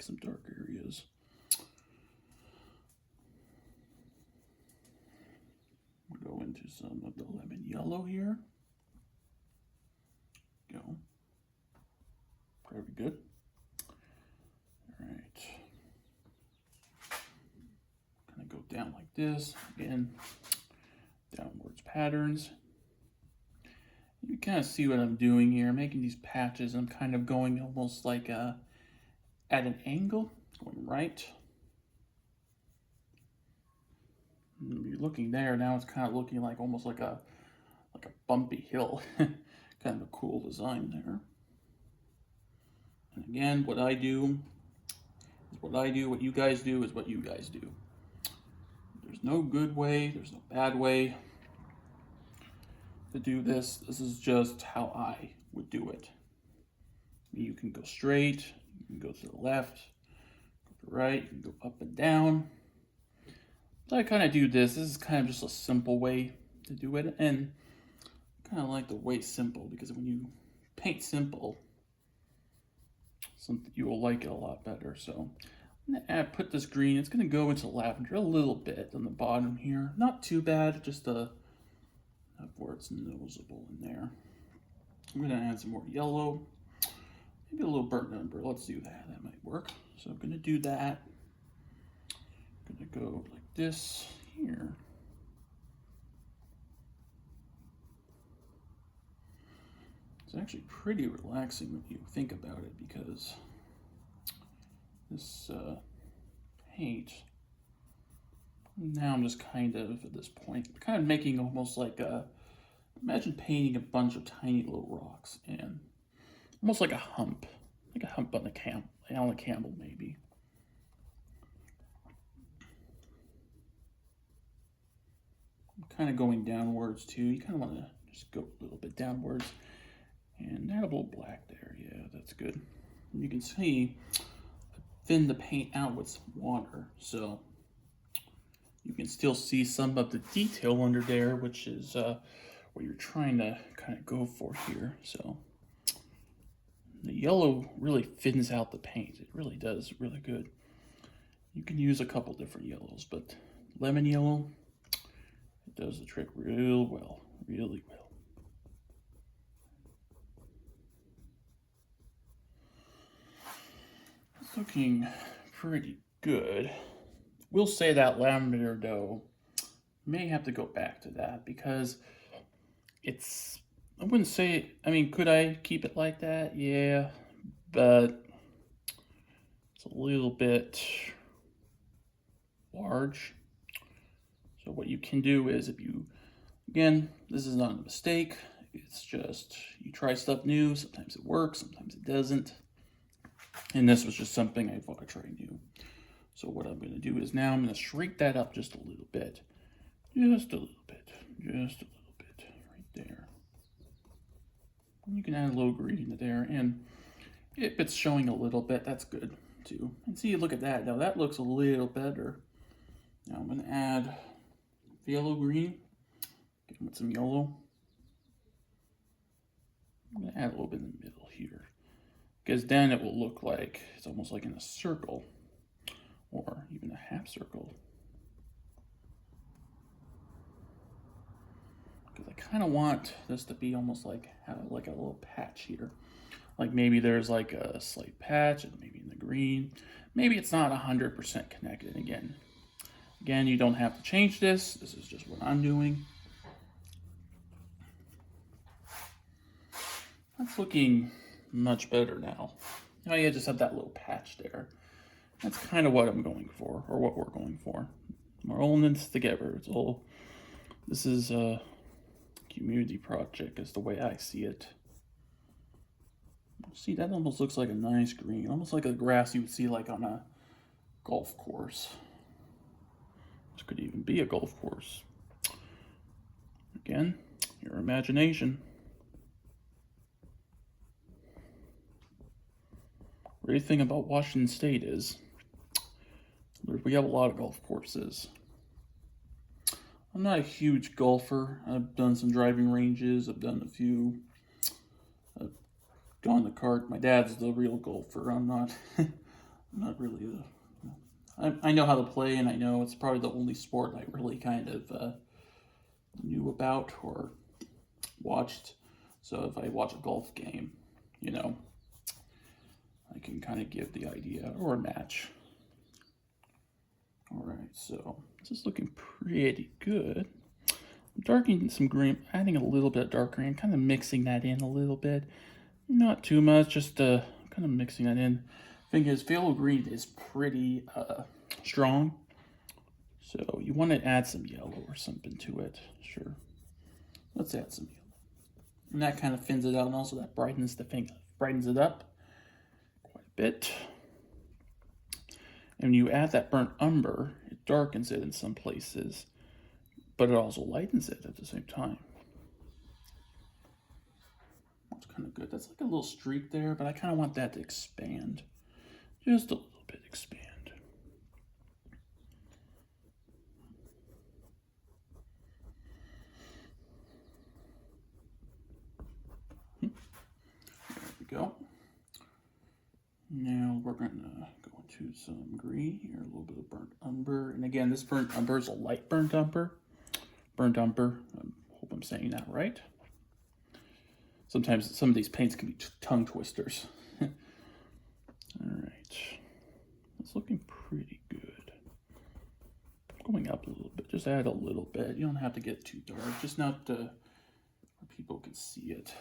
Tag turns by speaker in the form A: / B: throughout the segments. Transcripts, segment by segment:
A: some dark areas. We'll go into some of the lemon yellow here. Go. Very good. All right. Kind of go down like this. Again, downwards patterns. You kind of see what I'm doing here. I'm making these patches. I'm kind of going almost like at an angle, going right. And you're looking there, now it's kind of looking like almost like a bumpy hill. Kind of a cool design there. And again, what I do is what I do, what you guys do is what you guys do. There's no good way, there's no bad way to do this. This is just how I would do it. You can go straight, you can go to the left, go to the right, you can go up and down. So I kind of do this. This is kind of just a simple way to do it, and I kind of like the way simple, because when you paint simple, you will like it a lot better. So I'm gonna put this green. It's gonna go into lavender a little bit on the bottom here. Not too bad, just enough where it's noticeable in there. I'm gonna add some more yellow, maybe a little burnt umber. Let's do that. That might work. So I'm gonna do that. I'm gonna go like this here. It's actually pretty relaxing when you think about it, because this paint, now I'm just kind of at this point, kind of making almost like imagine painting a bunch of tiny little rocks, and almost like a hump on the Alan Campbell maybe. I'm kind of going downwards too. You kind of want to just go a little bit downwards. And add a little black there. Yeah, that's good. And you can see I thinned the paint out with some water, so you can still see some of the detail under there, which is what you're trying to kind of go for here. So the yellow really thins out the paint. It really does really good. You can use a couple different yellows, but lemon yellow, it does the trick real well, really well. Looking pretty good. We'll say that lavender though, may have to go back to that, because it's, I wouldn't say, I mean, could I keep it like that? Yeah, but it's a little bit large. So what you can do is, if you, again, this is not a mistake, it's just you try stuff new. Sometimes it works, sometimes it doesn't. And this was just something I thought I'd try new. So what I'm going to do is now I'm going to shrink that up just a little bit. Just a little bit. Just a little bit. Right there. And you can add a little green there. And if it's showing a little bit, that's good too. And see, look at that. Now that looks a little better. Now I'm going to add phthalo green. Get with some yellow. I'm going to add a little bit in the middle here, because then it will look like it's almost like in a circle, or even a half circle. Because I kind of want this to be almost like a little patch here. Like maybe there's like a slight patch, and maybe in the green. Maybe it's not 100% connected. Again, you don't have to change this. This is just what I'm doing. That's looking much better now. Now you just have that little patch there. That's kind of what I'm going for, or what we're going for. We're all in this together. It's all, this is a community project, is the way I see it. See, that almost looks like a nice green, almost like a grass you would see like on a golf course. This could even be a golf course. Again, your imagination. Great thing about Washington State is we have a lot of golf courses. I'm not a huge golfer. I've done some driving ranges. I've done a few. I've gone to kart. My dad's the real golfer. I'm not. not really I know how to play, and I know it's probably the only sport I really kind of knew about or watched. So if I watch a golf game, you know, I can kind of give the idea, or a match. All right, so this is looking pretty good. I'm darkening some green, adding a little bit of dark green, kind of mixing that in a little bit. Not too much, just kind of mixing that in. Thing is, phthalo green is pretty strong, so you want to add some yellow or something to it. Sure, let's add some yellow, and that kind of thins it out, and also that brightens the thing, brightens it up quite a bit. And when you add that burnt umber, it darkens it in some places, but it also lightens it at the same time. That's kind of good. That's like a little streak there, but I kind of want that to expand. Just a little bit expand. There we go. Now we're going to go into some green here, a little bit of burnt umber. And again, this burnt umber is a light burnt umber. Burnt umber, I hope I'm saying that right. Sometimes some of these paints can be tongue twisters. All right, it's looking pretty good. Going up a little bit, just add a little bit. You don't have to get too dark, just not where people can see it.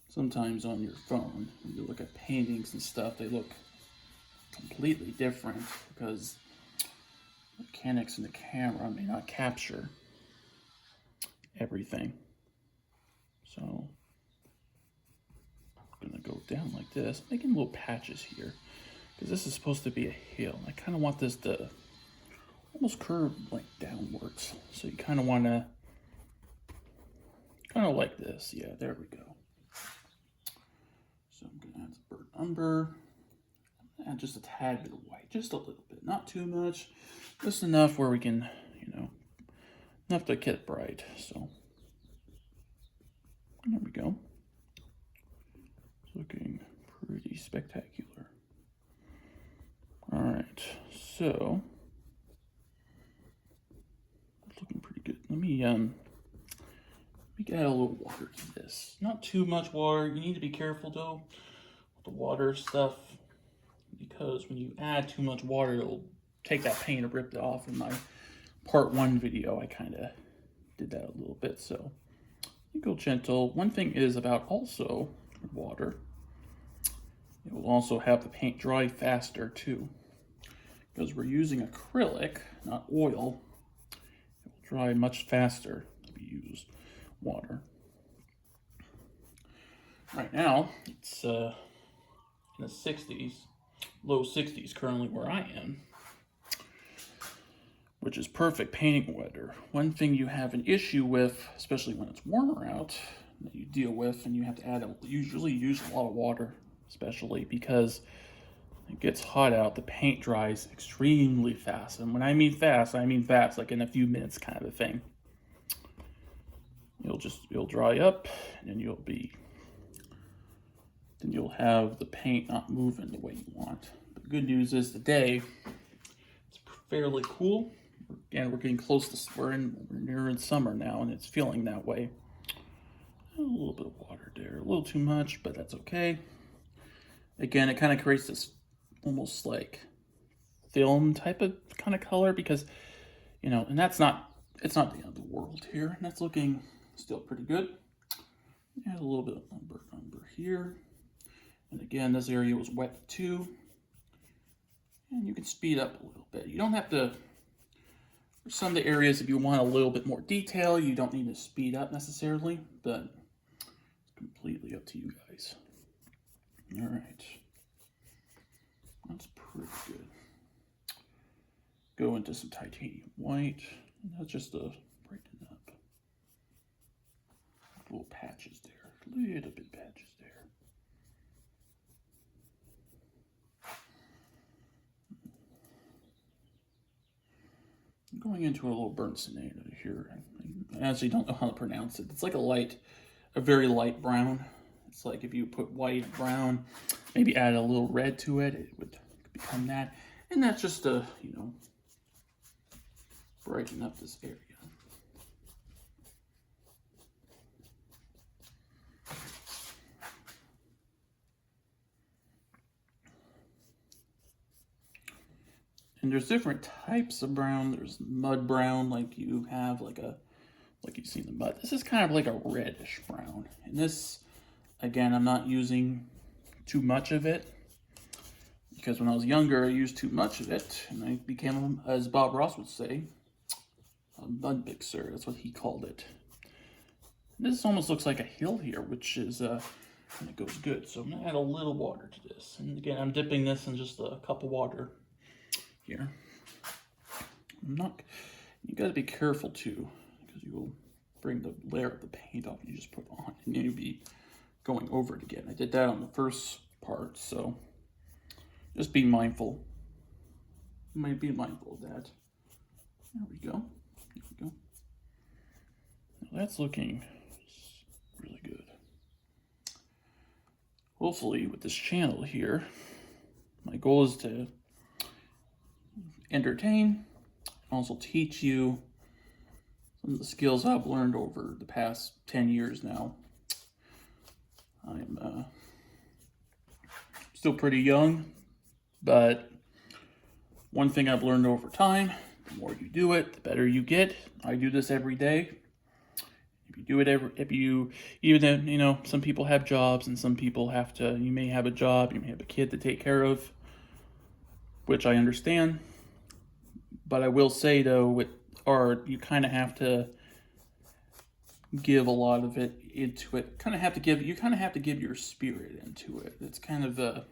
A: Sometimes on your phone, when you look at paintings and stuff, they look completely different because the mechanics in the camera may not capture everything. So I'm gonna go down like this, making little patches here, because this is supposed to be a hill. I kind of want this to almost curve like downwards. So you kind of want to, kind of like this. Yeah, there we go. So I'm gonna add some burnt umber, and just a tad bit of white, just a little bit, not too much, just enough where we can, you know, enough to get it bright. So there we go. It's looking pretty spectacular. All right, so it's looking pretty good. Let me add a little water to this. Not too much water. You need to be careful though with the water stuff, because when you add too much water, it'll take that paint and rip it off. In my part 1 video, I kind of did that a little bit. So you go gentle. One thing is about also water, it will also have the paint dry faster too, because we're using acrylic, not oil. It will dry much faster if you use water. Right now, it's in the 60s, low 60s currently where I am, which is perfect painting weather. One thing you have an issue with, especially when it's warmer out, that you deal with, and you have to usually use a lot of water, especially because it gets hot out, the paint dries extremely fast. And when I mean fast, like in a few minutes kind of a thing. It'll dry up, and then you'll have the paint not moving the way you want. The good news is today it's fairly cool. Again, we're getting close to, we're near in summer now, and it's feeling that way. A little bit of water there, a little too much, but that's okay. Again, it kind of creates this almost like film type of kind of color, because, you know, and it's not the end of the world here, and that's looking still pretty good. Add a little bit of umber here. And again, this area was wet too. And you can speed up a little bit. You don't have to, for some of the areas, if you want a little bit more detail, you don't need to speed up necessarily, but it's completely up to you guys. All right. That's pretty good. Go into some titanium white. That's just to brighten up. Little patches there, little bit patches there. I'm going into a little burnt sienna here. I actually don't know how to pronounce it. It's like a very light brown. It's like if you put white and brown, maybe add a little red to it, it would become that. And that's just to, you know, brighten up this area. And there's different types of brown. There's mud brown, like you have like you see in the mud. This is kind of like a reddish brown. And this, again, I'm not using too much of it, because when I was younger, I used too much of it, and I became, as Bob Ross would say, a mud mixer. That's what he called it. This almost looks like a hill here, which is, and it goes good. So I'm gonna add a little water to this. And again, I'm dipping this in just a cup of water here. You gotta be careful too, because you will bring the layer of the paint off you just put on, and then you'll be going over it again. I did that on the first part, so just be mindful. You might be mindful of that. There we go. There we go. Now that's looking really good. Hopefully with this channel here, my goal is to entertain, also teach you some of the skills I've learned over the past 10 years now. I'm still pretty young, but one thing I've learned over time, the more you do it, the better you get. I do this every day. If you do it even, you know, some people have jobs and some people you may have a job, you may have a kid to take care of, which I understand. But I will say though, with art, you kind of have to give a lot of it into it. You kind of have to give your spirit into it. It's kind of a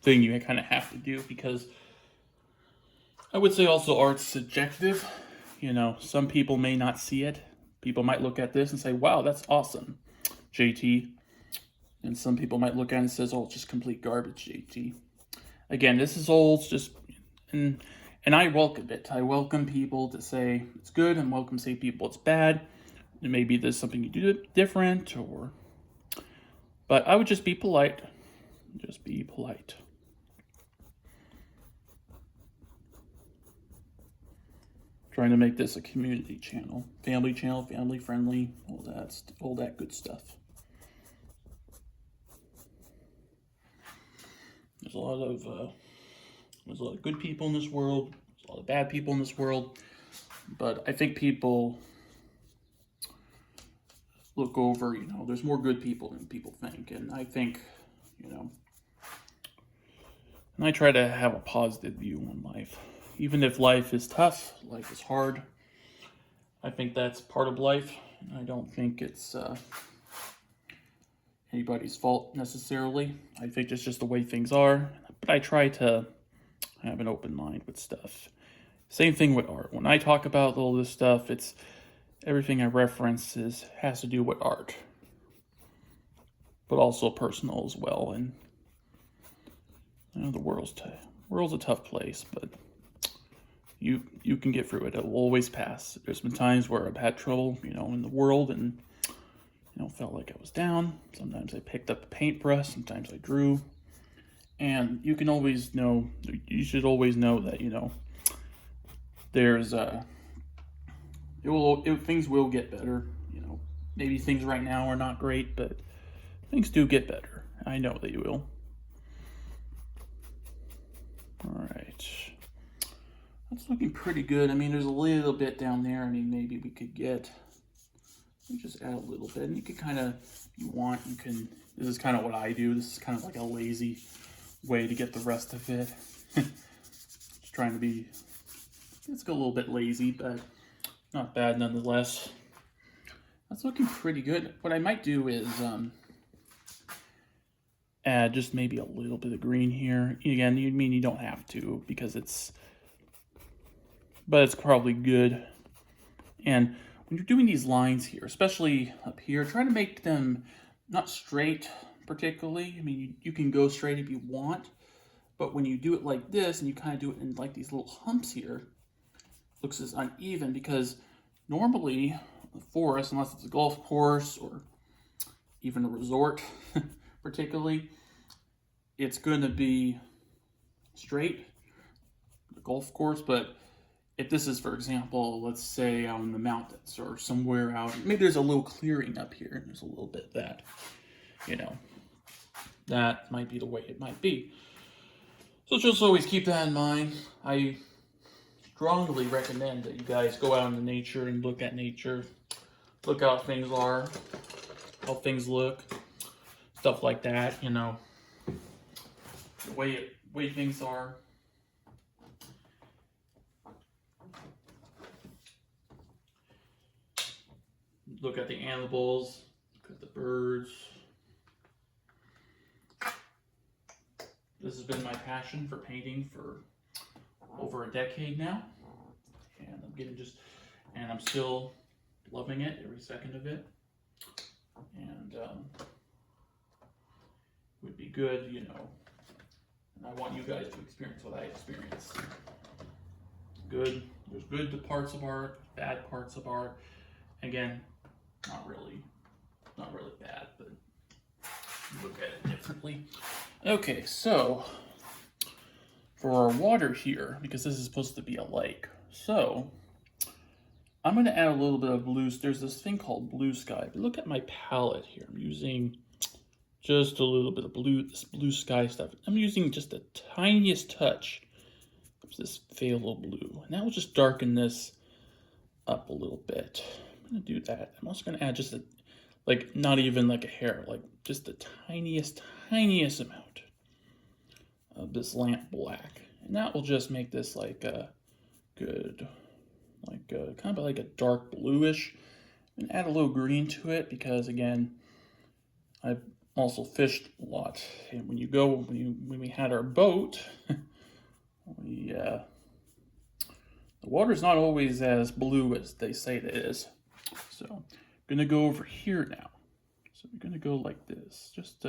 A: thing you kind of have to do, because I would say also art's subjective. You know, some people may not see it. People might look at this and say, wow, that's awesome, JT. And some people might look at it and says, oh, it's just complete garbage, JT. Again, this is all just, and I welcome it. I welcome people to say it's good, and welcome to say people it's bad. And maybe there's something you do different, but I would just be polite. Just be polite. Trying to make this a community channel, family friendly, all that good stuff. There's a lot of good people in this world. There's a lot of bad people in this world. But I think people look over, you know, there's more good people than people think. And I think, you know, and I try to have a positive view on life. Even if life is tough, life is hard, I think that's part of life. I don't think it's anybody's fault necessarily. I think it's just the way things are. But I try to have an open mind with stuff. Same thing with art. When I talk about all this stuff, it's everything I reference has to do with art, but also personal as well. And you know, the world's a tough place, but you can get through it. It will always pass. There's been times where I've had trouble, you know, in the world, and you know, felt like I was down. Sometimes I picked up a paintbrush. Sometimes I drew. And you can always know. You should always know that, you know, there's things will get better. You know, maybe things right now are not great, but things do get better. I know they will. All right. That's looking pretty good. I mean, there's a little bit down there. I mean, maybe we could just add a little bit. And you can kind of, if you want, you can, this is kind of what I do. This is kind of like a lazy way to get the rest of it. Just trying to be, it's a little bit lazy, but not bad nonetheless. That's looking pretty good. What I might do is add just maybe a little bit of green here. Again, you don't have to, because but it's probably good. And when you're doing these lines here, especially up here, try to make them not straight particularly. I mean, you can go straight if you want, but when you do it like this and you kind of do it in like these little humps here, it looks as uneven, because normally a forest, unless it's a golf course or even a resort, particularly, it's going to be straight, the golf course. But if this is, for example, let's say out in the mountains or somewhere out, maybe there's a little clearing up here, and there's a little bit that, you know, that might be the way it might be. So just always keep that in mind. I strongly recommend that you guys go out into nature and look at nature, look how things are, how things look, stuff like that, you know, the way things are. Look at the animals, look at the birds. This has been my passion for painting for over a decade now, and I'm still loving it, every second of it. And it would be good, you know, and I want you guys to experience what I experienced. There's good parts of art, bad parts of art. Again, not really bad, but look at it differently. Okay, so for our water here, because this is supposed to be a lake, so I'm going to add a little bit of blue. There's this thing called blue sky. But look at my palette here. I'm using just a little bit of this blue sky stuff. I'm using just the tiniest touch of this phthalo blue, and that will just darken this up a little bit. I'm going to do that. I'm also going to add just not even like a hair, like just the tiniest amount of this lamp black, and that will just make this like a good, kind of like a dark bluish, and add a little green to it because again, I've also fished a lot, and when we had our boat, the water's not always as blue as they say it is. So I'm gonna go over here now. So we're gonna go like this. Just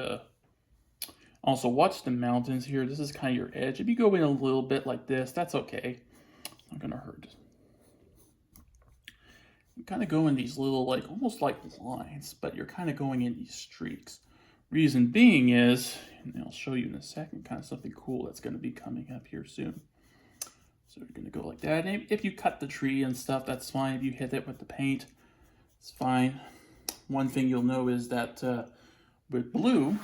A: also watch the mountains here. This is kind of your edge. If you go in a little bit like this, that's okay. It's not gonna hurt. You kind of go in these little, almost like lines, but you're kind of going in these streaks. Reason being is, and I'll show you in a second, kind of something cool that's going to be coming up here soon. So you're going to go like that. And if you cut the tree and stuff, that's fine. If you hit it with the paint, it's fine. One thing you'll know is that with blue,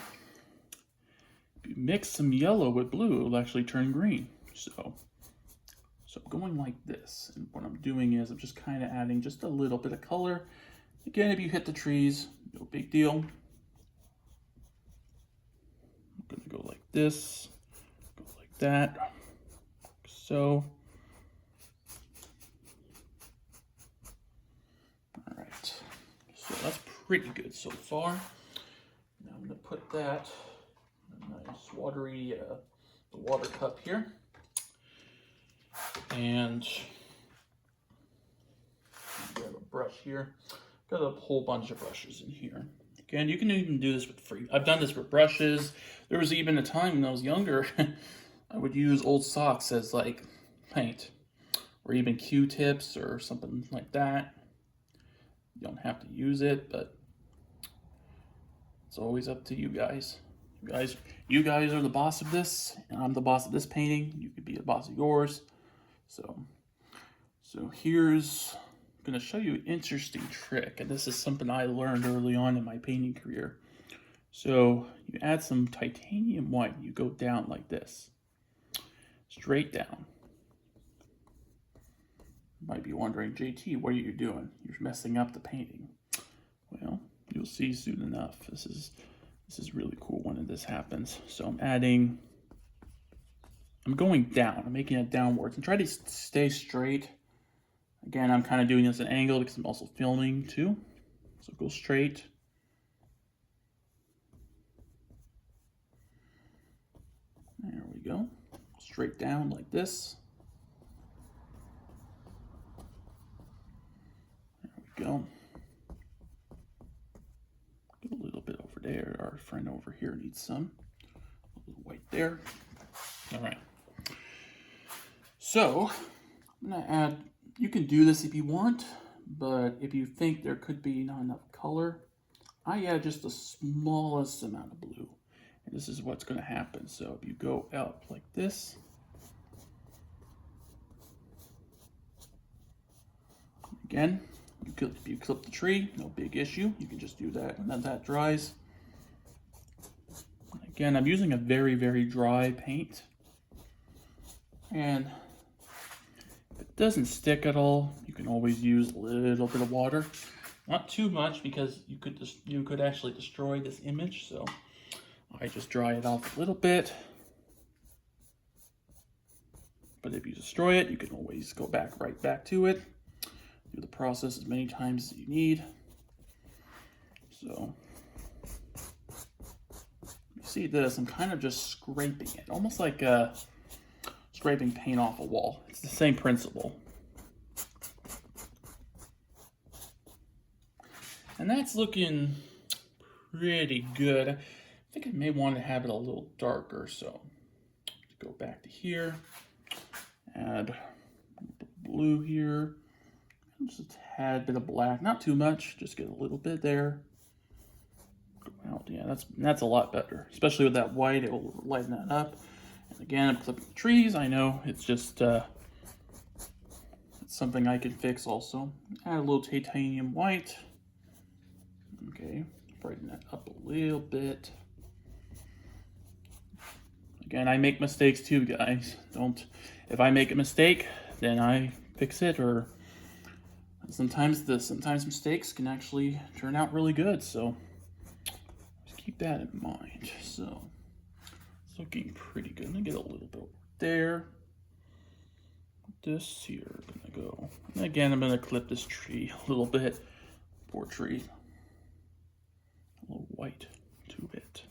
A: if you mix some yellow with blue, it'll actually turn green. So I'm going like this, and what I'm doing is I'm just kind of adding just a little bit of color. Again, if you hit the trees, no big deal. I'm gonna go like this, go like that, like so. All right, so that's pretty good so far. Now I'm gonna put that in a nice watery, the water cup here. And grab a brush here. Got a whole bunch of brushes in here. Again, you can even do this with free. I've done this with brushes. There was even a time when I was younger, I would use old socks as like paint, or even Q-tips or something like that. You don't have to use it, but it's always up to you guys. You guys are the boss of this, and I'm the boss of this painting. You could be the boss of yours. So here's, I'm going to show you an interesting trick, and this is something I learned early on in my painting career. So you add some titanium white, you go down like this, straight down. You might be wondering, JT, what are you doing? You're messing up the painting. Well, you'll see soon enough. This is really cool when this happens. So I'm going down, I'm making it downwards, and try to stay straight. Again, I'm kind of doing this at an angle because I'm also filming too. So go straight. There we go. Straight down like this. There we go. Get a little bit over there. Our friend over here needs some. A little white there. All right. So I'm gonna add, you can do this if you want, but if you think there could be not enough color, I add just the smallest amount of blue. And this is what's going to happen. So if you go out like this, again, you clip the tree, no big issue. You can just do that when that dries. Again, I'm using a very, very dry paint. And if it doesn't stick at all, you can always use a little bit of water. Not too much, because you could actually destroy this image. So I just dry it off a little bit. But if you destroy it, you can always go right back to it. Do the process as many times as you need. So you see this, I'm kind of just scraping it, almost like scraping paint off a wall. It's the same principle. And that's looking pretty good. I think I may want to have it a little darker, so go back to here, add blue here, just a tad bit of black, not too much, just get a little bit there. Go out, yeah, that's a lot better, especially with that white. It will lighten that up. And again, I'm clipping the trees. I know it's just it's something I can fix also. Add a little titanium white. Okay, brighten that up a little bit. Again, I make mistakes too, guys. If I make a mistake, then I fix it, or sometimes mistakes can actually turn out really good, so just keep that in mind. So it's looking pretty good. I'm gonna get a little bit there. This here, gonna go. And again, I'm gonna clip this tree a little bit. Poor tree. A little white to it.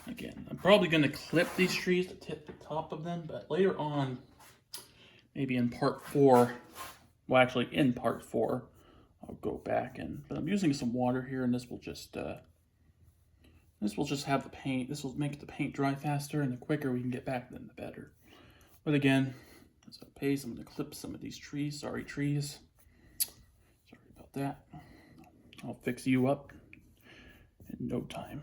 A: Again, I'm probably going to clip these trees to tip the top of them, but later on, maybe in part 4, well, actually in part 4, I'll go back but I'm using some water here, and this will just have the paint. This will make the paint dry faster, and the quicker we can get back, then the better. But again, as a pace, I'm going to clip some of these trees. Sorry, trees. Sorry about that. I'll fix you up in no time.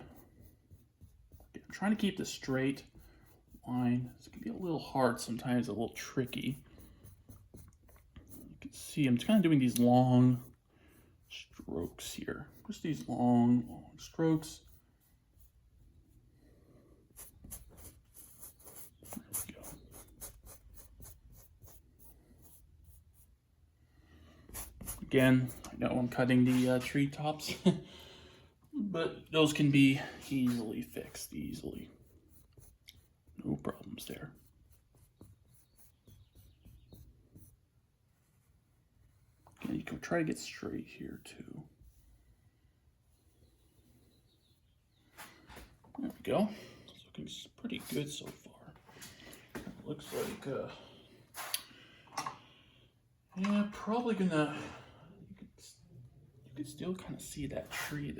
A: I'm trying to keep this straight line. This can be a little hard sometimes, a little tricky. You can see I'm kind of doing these long strokes here. Just these long strokes. There we go. Again, I know I'm cutting the tree tops. But those can be easily fixed, No problems there. Again, you can try to get straight here too. There we go. It's looking pretty good so far. It looks like, yeah, probably gonna, you can still kind of see that tree there.